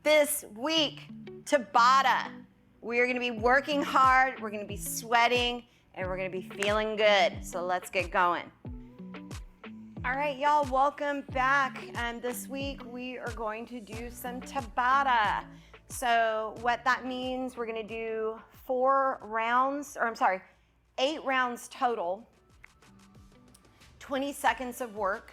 This week, Tabata. We are gonna be working hard, we're gonna be sweating, and we're gonna be feeling good. So let's get going. All right, y'all, welcome back. And this week we are going to do some Tabata. So what that means, we're gonna do 8 rounds total, 20 seconds of work,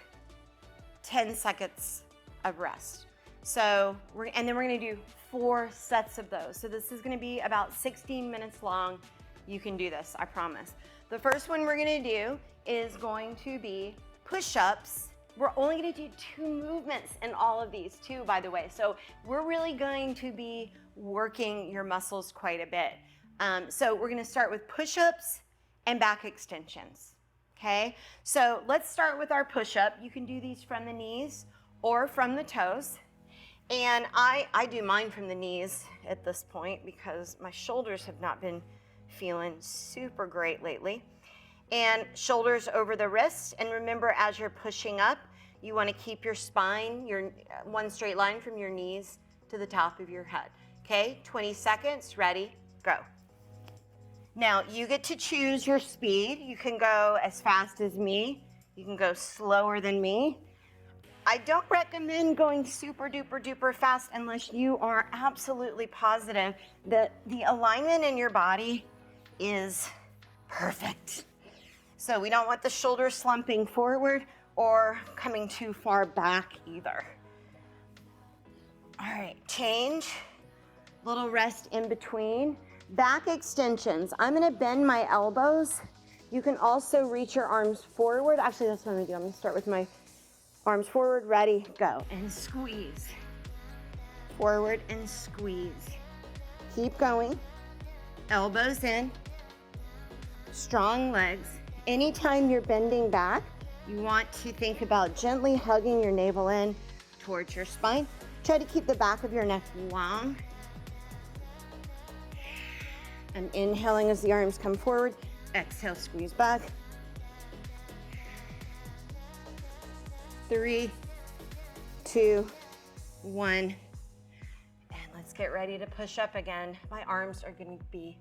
10 seconds of rest. So then we're gonna do 4 sets of those. So this is gonna be about 16 minutes long. You can do this, I promise. The first one we're gonna do is going to be push-ups. We're only gonna do 2 movements in all of these too, by the way. So we're really going to be working your muscles quite a bit. So we're gonna start with push-ups and back extensions, okay? So let's start with our push-up. You can do these from the knees or from the toes. And I do mine from the knees at this point because my shoulders have not been feeling super great lately. And shoulders over the wrists. And remember, as you're pushing up, you want to keep your spine, your one straight line from your knees to the top of your head. Okay, 20 seconds, ready, go. Now, you get to choose your speed. You can go as fast as me. You can go slower than me. I don't recommend going super duper duper fast unless you are absolutely positive that the alignment in your body is perfect. So we don't want the shoulders slumping forward or coming too far back either. All right, change, little rest in between. Back extensions, I'm gonna bend my elbows. You can also reach your arms forward. Actually, that's what I'm gonna do. I'm gonna start with my arms forward, ready, go. And squeeze. Forward and squeeze. Keep going. Elbows in. Strong legs. Anytime you're bending back, you want to think about gently hugging your navel in towards your spine. Try to keep the back of your neck long. I'm inhaling as the arms come forward. Exhale, squeeze back. 3, 2, 1. And let's get ready to push up again. My arms are gonna be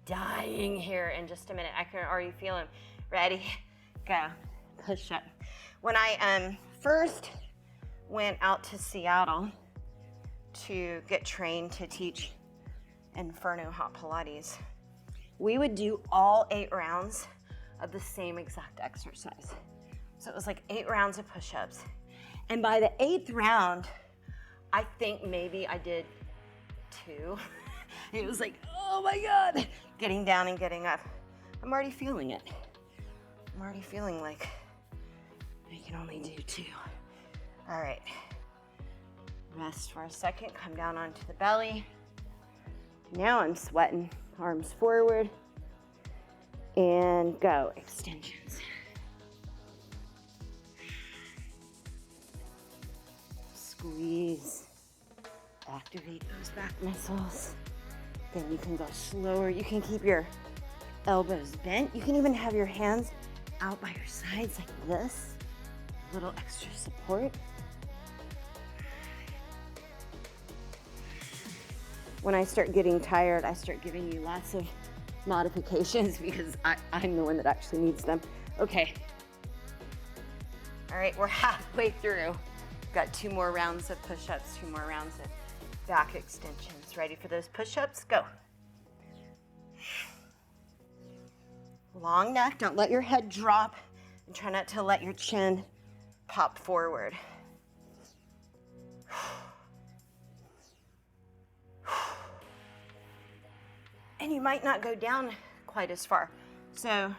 dying here in just a minute. I can already feel them. Ready, go, push up. When I first went out to Seattle to get trained to teach Inferno Hot Pilates, we would do all 8 rounds of the same exact exercise. So it was like 8 rounds of push-ups. And by the 8th round, I think maybe I did 2. It was like, oh my God, getting down and getting up. I'm already feeling it. I'm already feeling like I can only do 2. All right, rest for a second, come down onto the belly. Now I'm sweating, arms forward, and go, extensions. Squeeze, activate those back muscles. Then you can go slower. You can keep your elbows bent. You can even have your hands out by your sides like this. A little extra support. When I start getting tired, I start giving you lots of modifications because I'm the one that actually needs them. Okay. All right, we're halfway through. Got 2 more rounds of push-ups, 2 more rounds of back extensions. Ready for those push-ups? Go. Long neck, don't let your head drop, and try not to let your chin pop forward. And you might not go down quite as far. So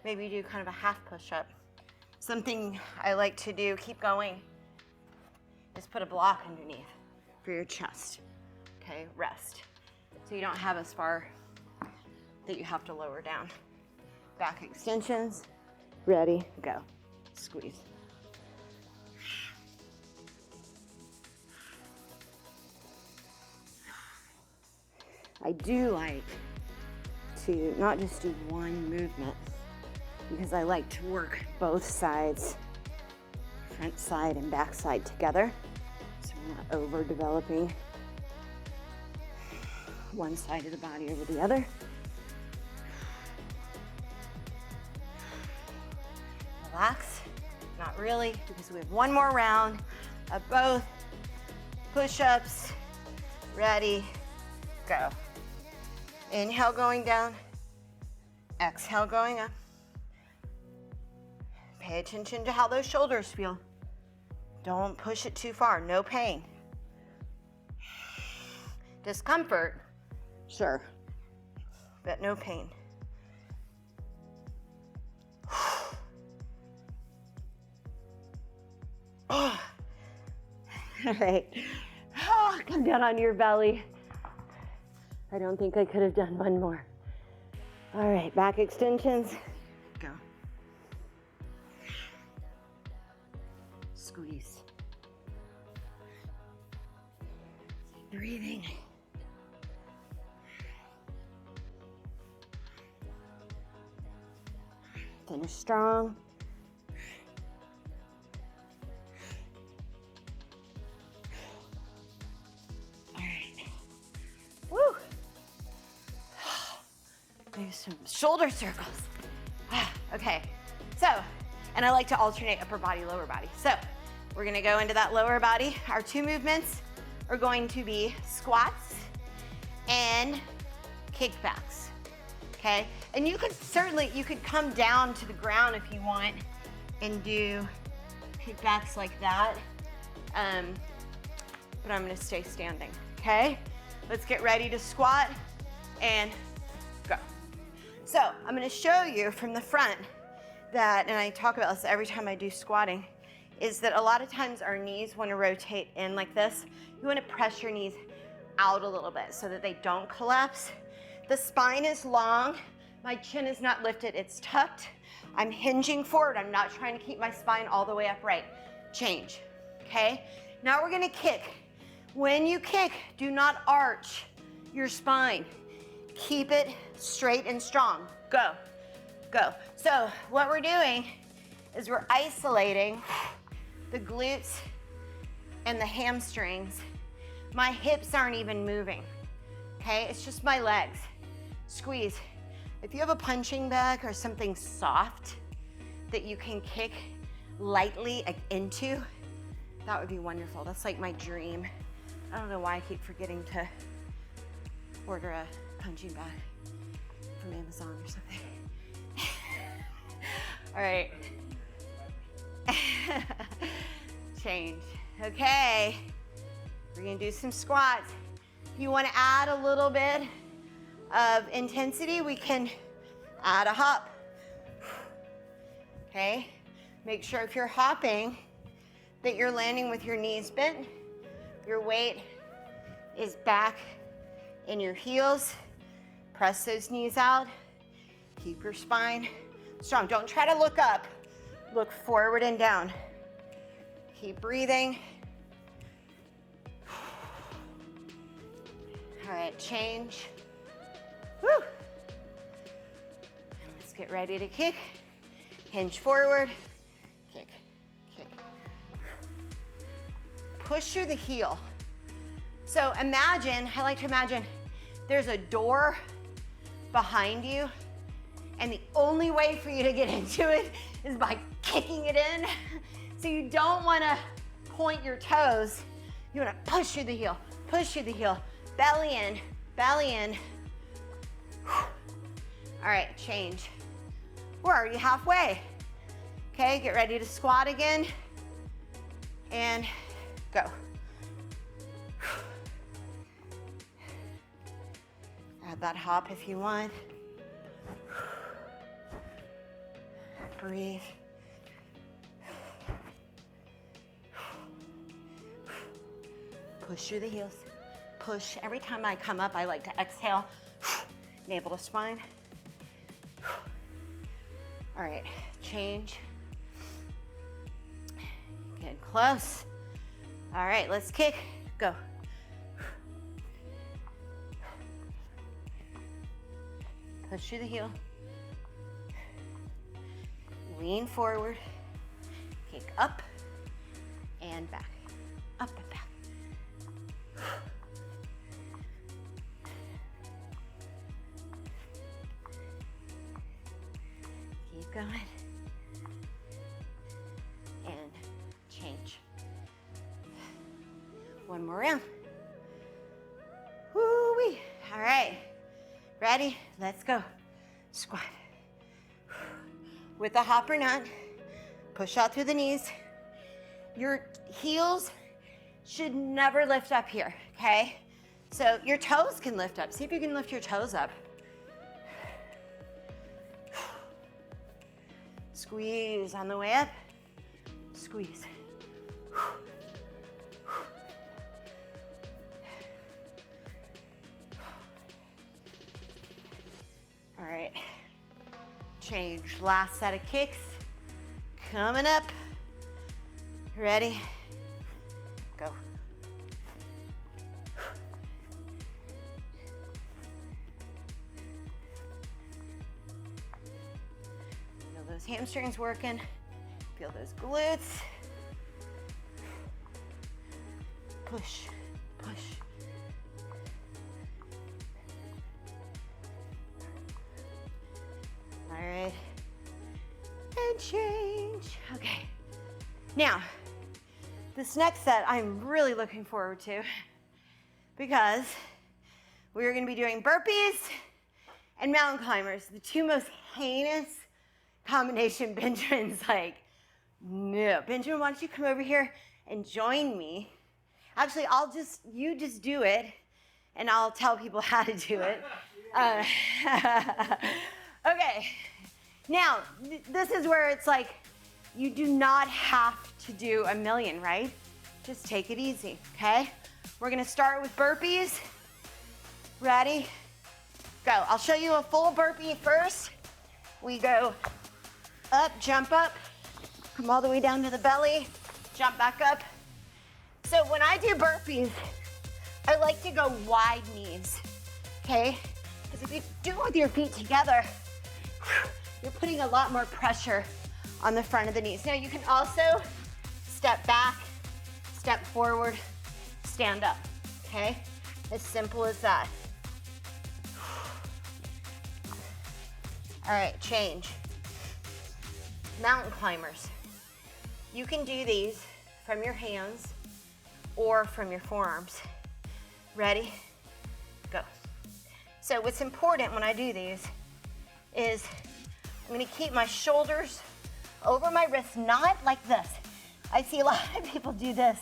maybe you do kind of a half push-up. Something I like to do, keep going, is put a block underneath for your chest. Okay, rest. So you don't have as far that you have to lower down. Back extensions, ready, go. Squeeze. I do like to not just do one movement because I like to work both sides, front side and back side together. So we're not over developing one side of the body over the other. Relax, not really, because we have one more round of both push-ups. Ready, go. Inhale going down, exhale going up. Pay attention to how those shoulders feel. Don't push it too far, no pain. Discomfort, sure, but no pain. All right, come down on your belly. I don't think I could have done one more. All right, back extensions, go. Squeeze. Breathing. Finish strong. All right. Woo. Do some shoulder circles. Okay. So, and I like to alternate upper body, lower body. So, we're gonna go into that lower body. Our two movements are going to be squats and kickbacks, okay? And you could come down to the ground if you want and do kickbacks like that, but I'm gonna stay standing, okay? Let's get ready to squat and go. So I'm gonna show you from the front that, and I talk about this every time I do squatting, is that a lot of times our knees want to rotate in like this. You want to press your knees out a little bit so that they don't collapse. The spine is long. My chin is not lifted, it's tucked. I'm hinging forward. I'm not trying to keep my spine all the way upright. Change, okay? Now we're gonna kick. When you kick, do not arch your spine. Keep it straight and strong. Go, go. So what we're doing is we're isolating the glutes and the hamstrings. My hips aren't even moving, okay? It's just my legs. Squeeze. If you have a punching bag or something soft that you can kick lightly into, that would be wonderful. That's like my dream. I don't know why I keep forgetting to order a punching bag from Amazon or something. All right. Change. Okay, we're gonna do some squats. If you wanna add a little bit of intensity, we can add a hop. Okay, make sure if you're hopping that you're landing with your knees bent, your weight is back in your heels. Press those knees out, keep your spine strong. Don't try to look up, look forward and down. Keep breathing. All right, change. Woo. And let's get ready to kick. Hinge forward, kick, kick. Push through the heel. So imagine, I like to imagine there's a door behind you, and the only way for you to get into it is by kicking it in. So you don't wanna point your toes, you wanna push through the heel, push through the heel, belly in, belly in. All right, change. We're already halfway. Okay, get ready to squat again, and go. Add that hop if you want. Breathe. Push through the heels. Push. Every time I come up, I like to exhale. Navel to spine. All right, change. Getting close. All right, let's kick. Go. Push through the heel. Lean forward. Kick up and back. Up and back. going. And change. One more round. Woo-wee. All right. Ready? Let's go. Squat. With the hopper nut, push out through the knees. Your heels should never lift up here, okay? So your toes can lift up. See if you can lift your toes up. Squeeze on the way up. Squeeze. All right. Change. Last set of kicks. Coming up. Ready? Go. Feel those hamstrings working. Feel those glutes. Push, push. All right. And change. Okay. Now, this next set I'm really looking forward to because we are going to be doing burpees and mountain climbers, the two most heinous combination Benjamin's like, no. Benjamin, why don't you come over here and join me? Actually, you just do it and I'll tell people how to do it. Okay. Now, this is where it's like, you do not have to do a million, right? Just take it easy, okay? We're gonna start with burpees. Ready? Go. I'll show you a full burpee first. We go up, jump up, come all the way down to the belly, jump back up. So when I do burpees, I like to go wide knees, okay? Because if you do it with your feet together, you're putting a lot more pressure on the front of the knees. Now you can also step back, step forward, stand up, okay? As simple as that. All right, change. Mountain climbers. You can do these from your hands or from your forearms. Ready? Go. So what's important when I do these is I'm gonna keep my shoulders over my wrists, not like this. I see a lot of people do this.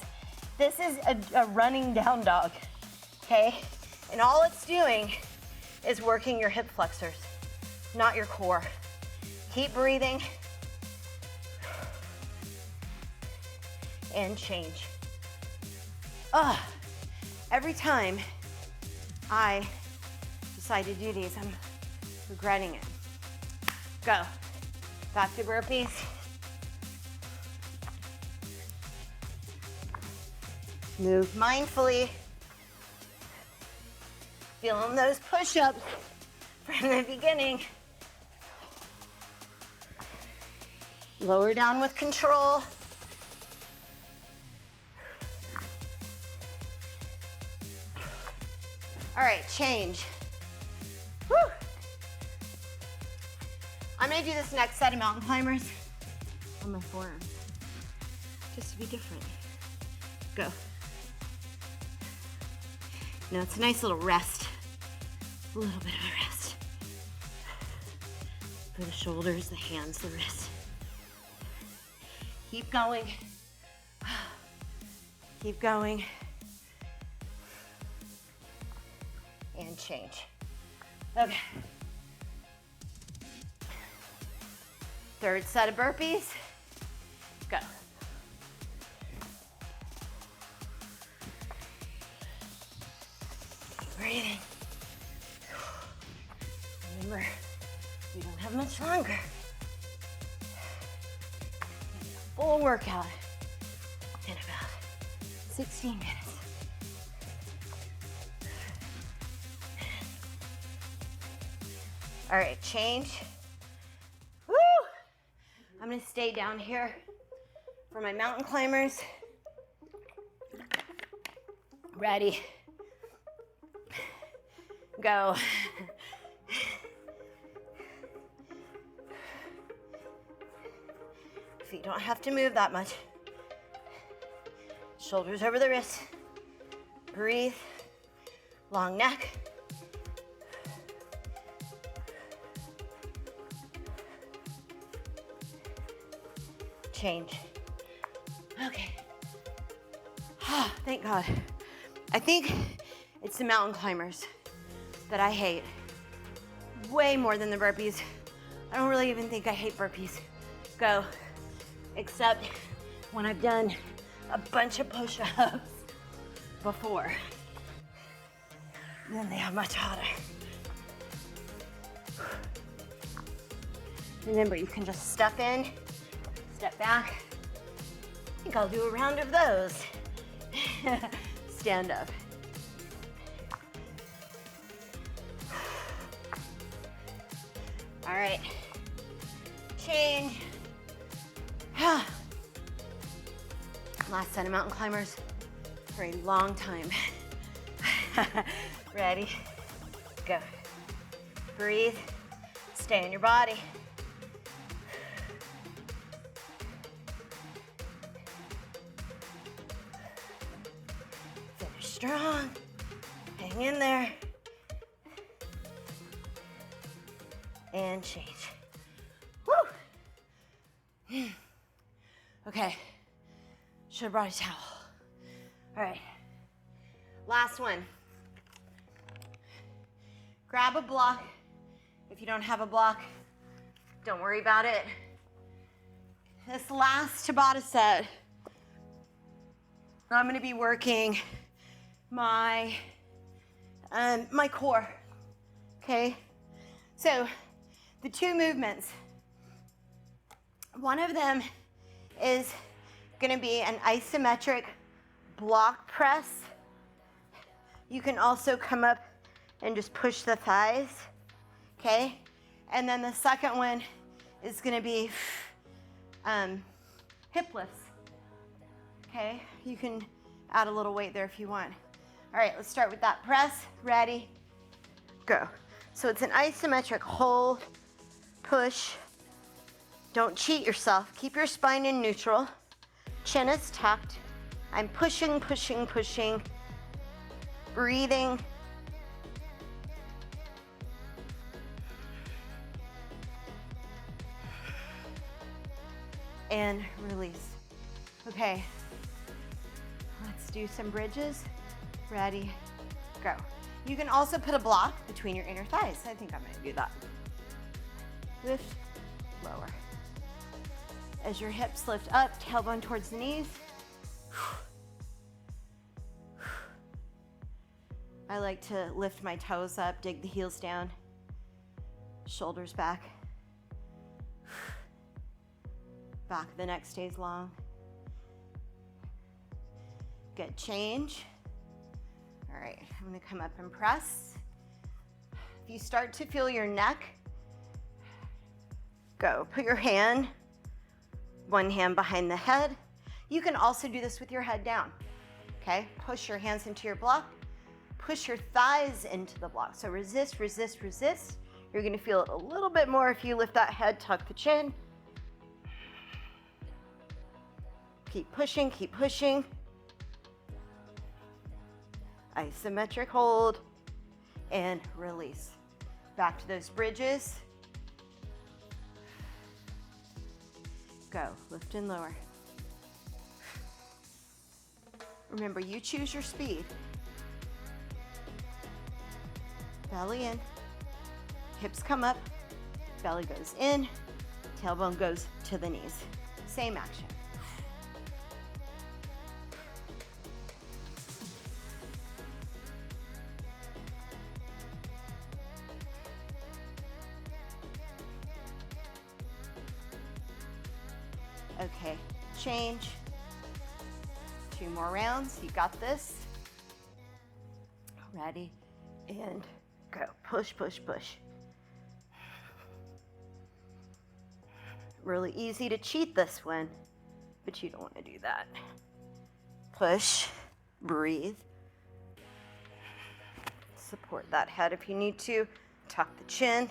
This is a running down dog, okay? And all it's doing is working your hip flexors, not your core. Keep breathing. And change. Every time I decide to do these, I'm regretting it. Go. Back to burpees. Move mindfully. Feeling those push-ups from the beginning. Lower down with control. All right, change. Woo. I'm gonna do this next set of mountain climbers on my forearms, just to be different. Go. Now it's a nice little rest, a little bit of a rest. For the shoulders, the hands, the wrists. Keep going. Keep going. And change. Okay. Third set of burpees. Go. Breathing. Remember, we don't have much longer. Full workout in about 16 minutes. All right, change. Woo! I'm gonna stay down here for my mountain climbers. Ready. Go. Feet don't have to move that much. Shoulders over the wrists. Breathe. Long neck. Change. Okay. Thank God. I think it's the mountain climbers that I hate way more than the burpees. I don't really even think I hate burpees. Go. Except when I've done a bunch of push-ups before. Then they are much harder. Remember, you can just step in, step back. I think I'll do a round of those. Stand up. All right. Change. Last set of mountain climbers for a long time. Ready? Go. Breathe. Stay in your body. Finish strong. Hang in there. And change. Woo! Okay. Should have brought a towel. All right. Last one. Grab a block. If you don't have a block, don't worry about it. This last Tabata set, I'm going to be working my core. Okay? So, the two movements. One of them is going to be an isometric block press. You can also come up and just push the thighs, okay? And then the second one is going to be hip lifts, okay? You can add a little weight there if you want. All right, let's start with that press. Ready, go. So it's an isometric hold, push. Don't cheat yourself. Keep your spine in neutral. Chin is tucked. I'm pushing, pushing, pushing. Breathing. And release. Okay. Let's do some bridges. Ready, go. You can also put a block between your inner thighs. I think I'm gonna do that. Lift, lower. As your hips lift up, tailbone towards the knees. I like to lift my toes up, dig the heels down, shoulders back. Back of the neck stays long. Good, change. All right, I'm gonna come up and press. If you start to feel your neck, go. Put your hand, one hand behind the head. You can also do this with your head down, okay? Push your hands into your block. Push your thighs into the block. So resist, resist, resist. You're gonna feel it a little bit more if you lift that head, tuck the chin. Keep pushing, keep pushing. Isometric hold and release. Back to those bridges. Go, lift and lower. Remember, you choose your speed. Belly in, hips come up, belly goes in, tailbone goes to the knees. Same action. Okay, change. 2 more rounds, you got this. Ready, and go. Push, push, push. Really easy to cheat this one, but you don't want to do that. Push, breathe. Support that head if you need to. Tuck the chin.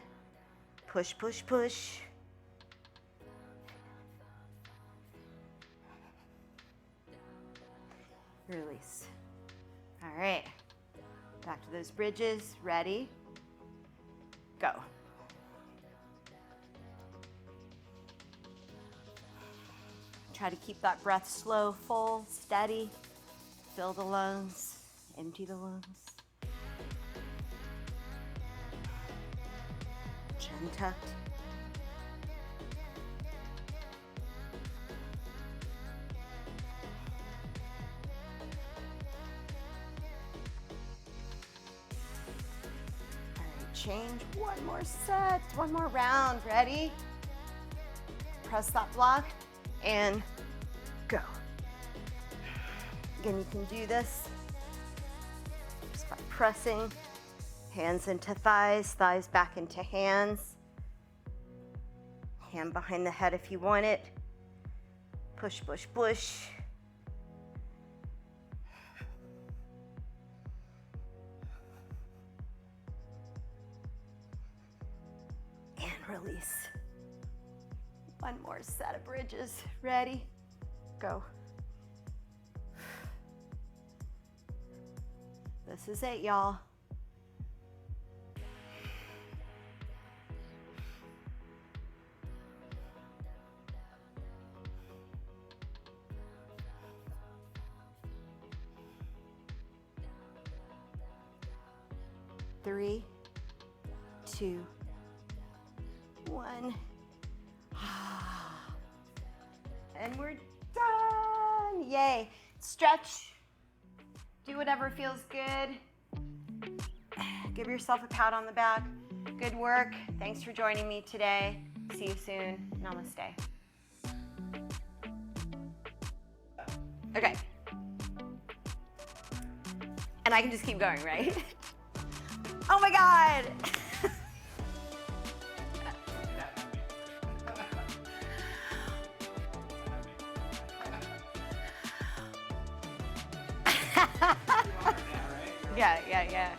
Push, push, push. release. All right, back to those bridges. Ready, go. Try to keep that breath slow, full, steady. Fill the lungs, empty the lungs. Chin tucked. All right, change. One more set, one more round. Ready? Press that block and go. Again, you can do this just by pressing hands into thighs, thighs back into hands. Hand behind the head if you want it. Push, push, push. And release. One more set of bridges. Ready? Go. This is it, y'all. Three, two, one. And we're done. Yay. Stretch. Do whatever feels good. Give yourself a pat on the back. Good work. Thanks for joining me today. See you soon. Namaste. Okay. And I can just keep going, right? Oh my God. Yeah.